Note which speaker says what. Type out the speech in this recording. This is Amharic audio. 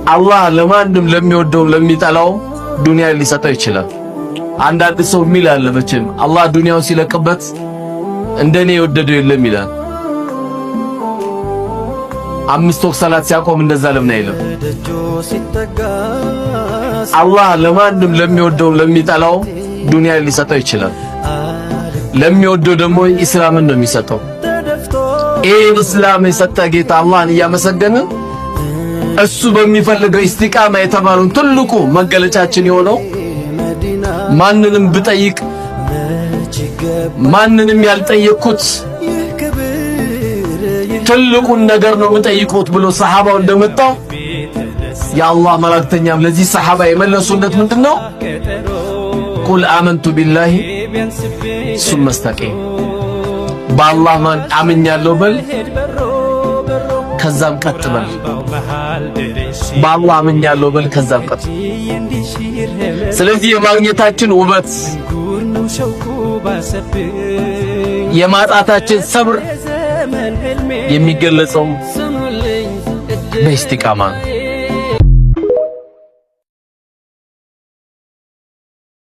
Speaker 1: አላህ ለማንም ለሚወደው ለሚጠላው ዱንያ ሊሰጠው ይችላል። አንዳንድ ሰው የሚል አለ መቼም አላህ ዱንያውን ሲለቅበት እንደኔ የወደደው የለም ይላል። 5 ወቅት ሰላት ሲያቆም እንደዛ ለምን አይልም? አላህ ለማንም ለሚወደው ለሚጠላው ዱንያ ሊሰጠው ይችላል። ለሚወደው ደግሞ ኢስላምን ነው የሚሰጠው። ይሄን እስላም የሰጠ ጌታ አላህን እያመሰገንን እሱ በሚፈልገው ኢስቲቃማ የተባለውን ትልቁ መገለጫችን የሆነው ማንንም ብጠይቅ ማንንም ያልጠየቅኩት ትልቁን ነገር ነው የምጠይቁት ብሎ ሰሃባው እንደመጣው የአላህ መላእክተኛም ለዚህ ሰሃባ የመለሱለት ምንድነው? ቁል አመንቱ ቢላሂ ሱመ እስተቂም፣ በአላህ ማን አምኛለሁ በል ከዛም ቀጥ በል። በአላህ አምኛለሁ በል ከዛም ቀጥ። ስለዚህ የማግኘታችን ውበት የማጣታችን ሰብር የሚገለጸው በኢስቲቃማ ነው።